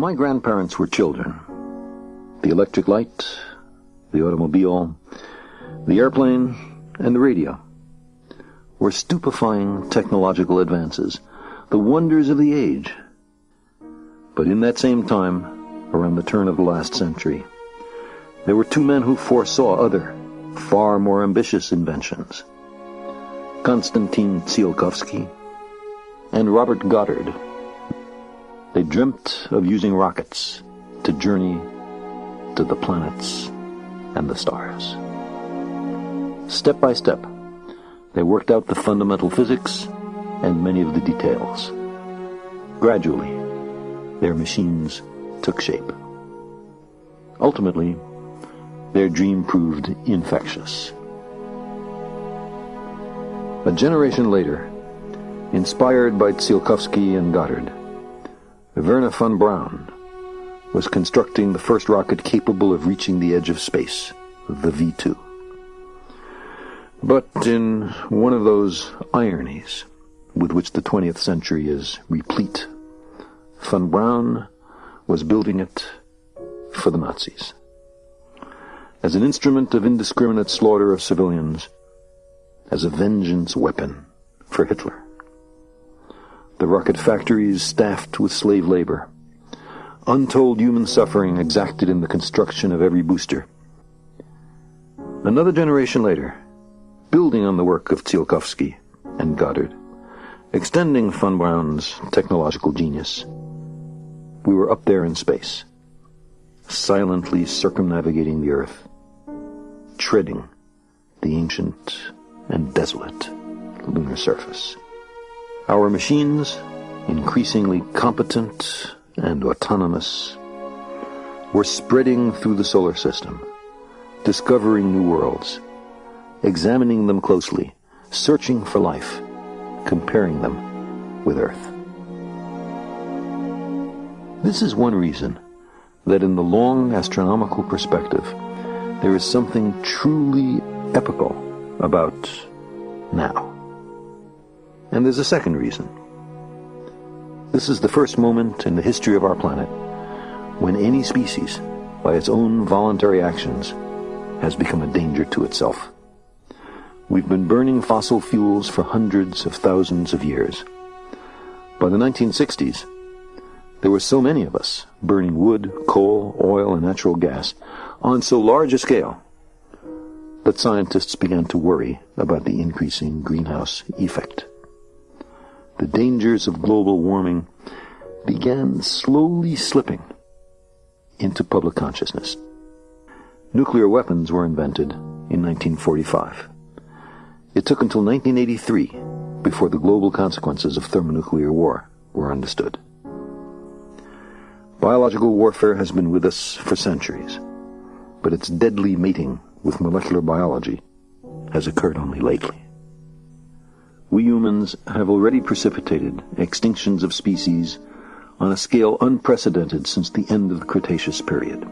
my grandparents were children, the electric light, the automobile, the airplane, and the radio were stupefying technological advances, the wonders of the age. But in that same time, around the turn of the last century, there were two men who foresaw other, far more ambitious inventions: Konstantin Tsiolkovsky and Robert Goddard. They dreamt of using rockets to journey to the planets and the stars. Step by step, they worked out the fundamental physics and many of the details. Gradually, their machines took shape. Ultimately, their dream proved infectious. A generation later, inspired by Tsiolkovsky and Goddard, Wernher von Braun was constructing the first rocket capable of reaching the edge of space, the V2. But in one of those ironies with which the 20th century is replete, von Braun was building it for the Nazis. As an instrument of indiscriminate slaughter of civilians, as a vengeance weapon for Hitler. The rocket factories staffed with slave labor, untold human suffering exacted in the construction of every booster. Another generation later, building on the work of Tsiolkovsky and Goddard, extending von Braun's technological genius, we were up there in space, silently circumnavigating the Earth, treading the ancient and desolate lunar surface. Our machines, increasingly competent and autonomous, were spreading through the solar system, discovering new worlds, examining them closely, searching for life, comparing them with Earth. This is one reason that in the long astronomical perspective, there is something truly epical about now. And there's a second reason. This is the first moment in the history of our planet when any species, by its own voluntary actions, has become a danger to itself. We've been burning fossil fuels for hundreds of thousands of years. By the 1960s, there were so many of us burning wood, coal, oil, and natural gas on so large a scale that scientists began to worry about the increasing greenhouse effect. The dangers of global warming began slowly slipping into public consciousness. Nuclear weapons were invented in 1945. It took until 1983 before the global consequences of thermonuclear war were understood. Biological warfare has been with us for centuries, but its deadly mating with molecular biology has occurred only lately. We humans have already precipitated extinctions of species on a scale unprecedented since the end of the Cretaceous period.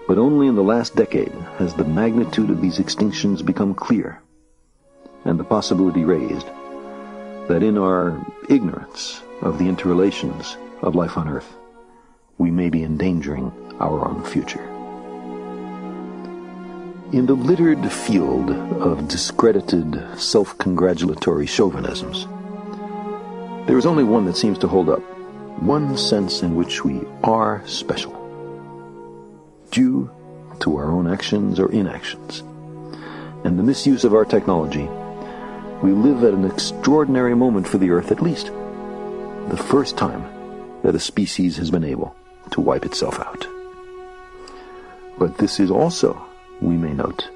But only in the last decade has the magnitude of these extinctions become clear, and the possibility raised that in our ignorance of the interrelations of life on Earth, we may be endangering our own future. In the littered field of discredited, self-congratulatory chauvinisms, there is only one that seems to hold up, one sense in which we are special, due to our own actions or inactions, and the misuse of our technology. We live at an extraordinary moment for the Earth, at least the first time that a species has been able to wipe itself out. But this is also, we may note,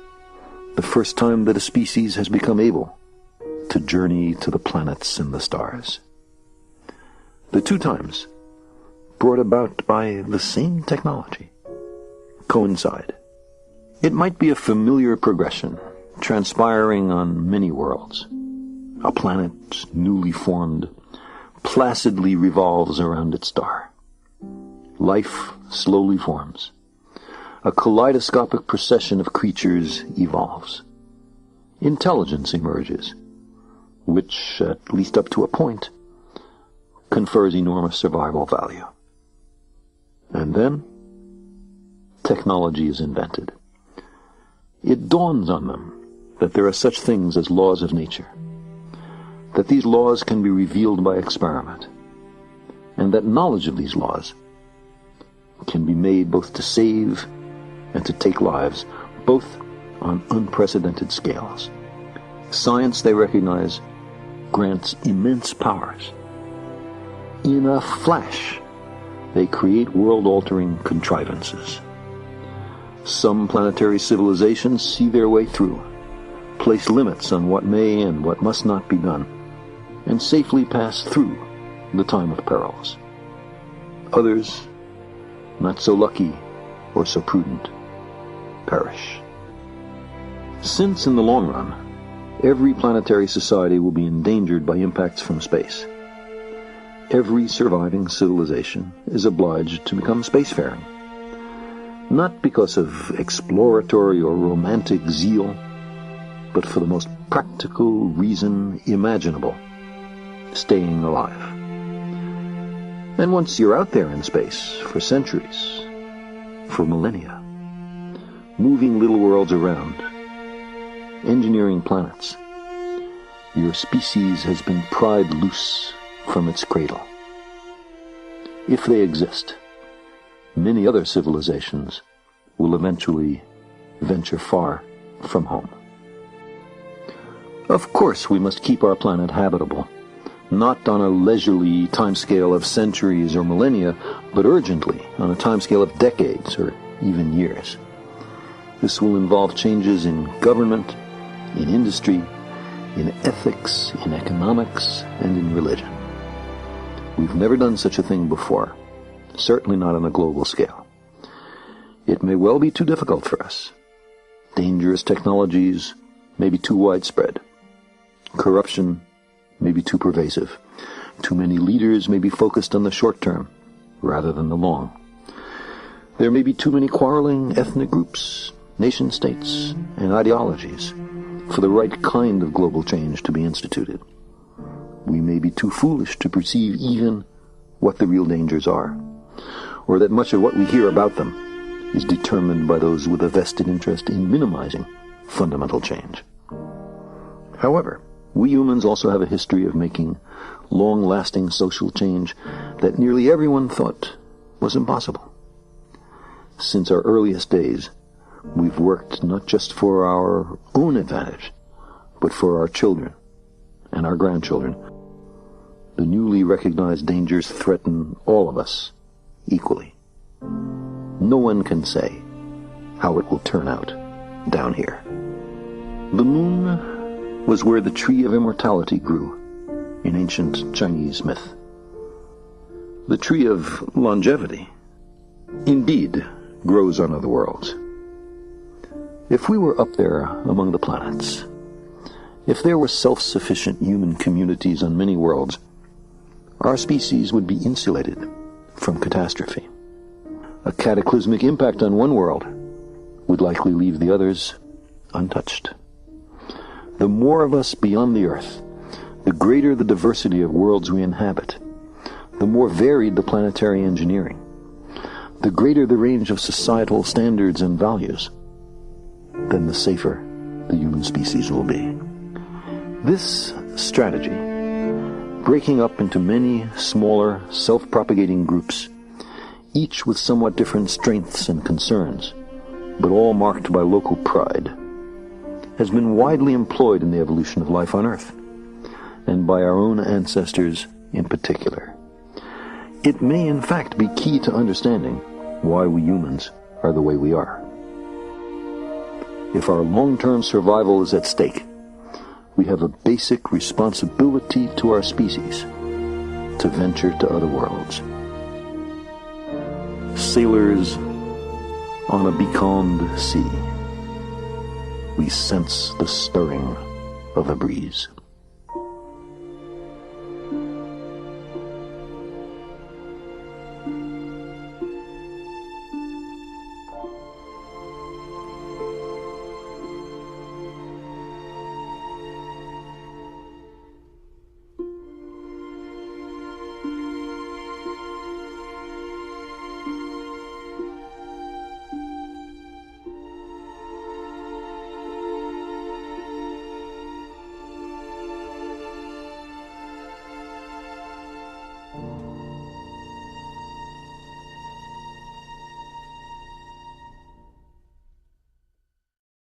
the first time that a species has become able to journey to the planets and the stars. The two times, brought about by the same technology, coincide. It might be a familiar progression, transpiring on many worlds. A planet, newly formed, placidly revolves around its star. Life slowly forms. A kaleidoscopic procession of creatures evolves. Intelligence emerges, which, at least up to a point, confers enormous survival value. And then, technology is invented. It dawns on them that there are such things as laws of nature, that these laws can be revealed by experiment, and that knowledge of these laws can be made both to save and to take lives, both on unprecedented scales. Science, they recognize, grants immense powers. In a flash, they create world-altering contrivances. Some planetary civilizations see their way through, place limits on what may and what must not be done, and safely pass through the time of perils. Others, not so lucky or so prudent, perish. Since in the long run, every planetary society will be endangered by impacts from space, every surviving civilization is obliged to become spacefaring. Not because of exploratory or romantic zeal, but for the most practical reason imaginable: staying alive. And once you're out there in space for centuries, for millennia, moving little worlds around, engineering planets, your species has been pried loose from its cradle. If they exist, many other civilizations will eventually venture far from home. Of course, we must keep our planet habitable, not on a leisurely timescale of centuries or millennia, but urgently on a timescale of decades or even years. This will involve changes in government, in industry, in ethics, in economics, and in religion. We've never done such a thing before, certainly not on a global scale. It may well be too difficult for us. Dangerous technologies may be too widespread. Corruption may be too pervasive. Too many leaders may be focused on the short term rather than the long. There may be too many quarreling ethnic groups, nation-states, and ideologies for the right kind of global change to be instituted. We may be too foolish to perceive even what the real dangers are, or that much of what we hear about them is determined by those with a vested interest in minimizing fundamental change. However, we humans also have a history of making long-lasting social change that nearly everyone thought was impossible. Since our earliest days, we've worked not just for our own advantage, but for our children and our grandchildren. The newly recognized dangers threaten all of us equally. No one can say how it will turn out down here. The moon was where the tree of immortality grew in ancient Chinese myth. The tree of longevity indeed grows on other worlds. If we were up there among the planets, if there were self-sufficient human communities on many worlds, our species would be insulated from catastrophe. A cataclysmic impact on one world would likely leave the others untouched. The more of us beyond the Earth, the greater the diversity of worlds we inhabit, the more varied the planetary engineering, the greater the range of societal standards and values, then the safer the human species will be. This strategy, breaking up into many smaller, self-propagating groups, each with somewhat different strengths and concerns, but all marked by local pride, has been widely employed in the evolution of life on Earth, and by our own ancestors in particular. It may in fact be key to understanding why we humans are the way we are. If our long-term survival is at stake, we have a basic responsibility to our species to venture to other worlds. Sailors on a becalmed sea, we sense the stirring of a breeze.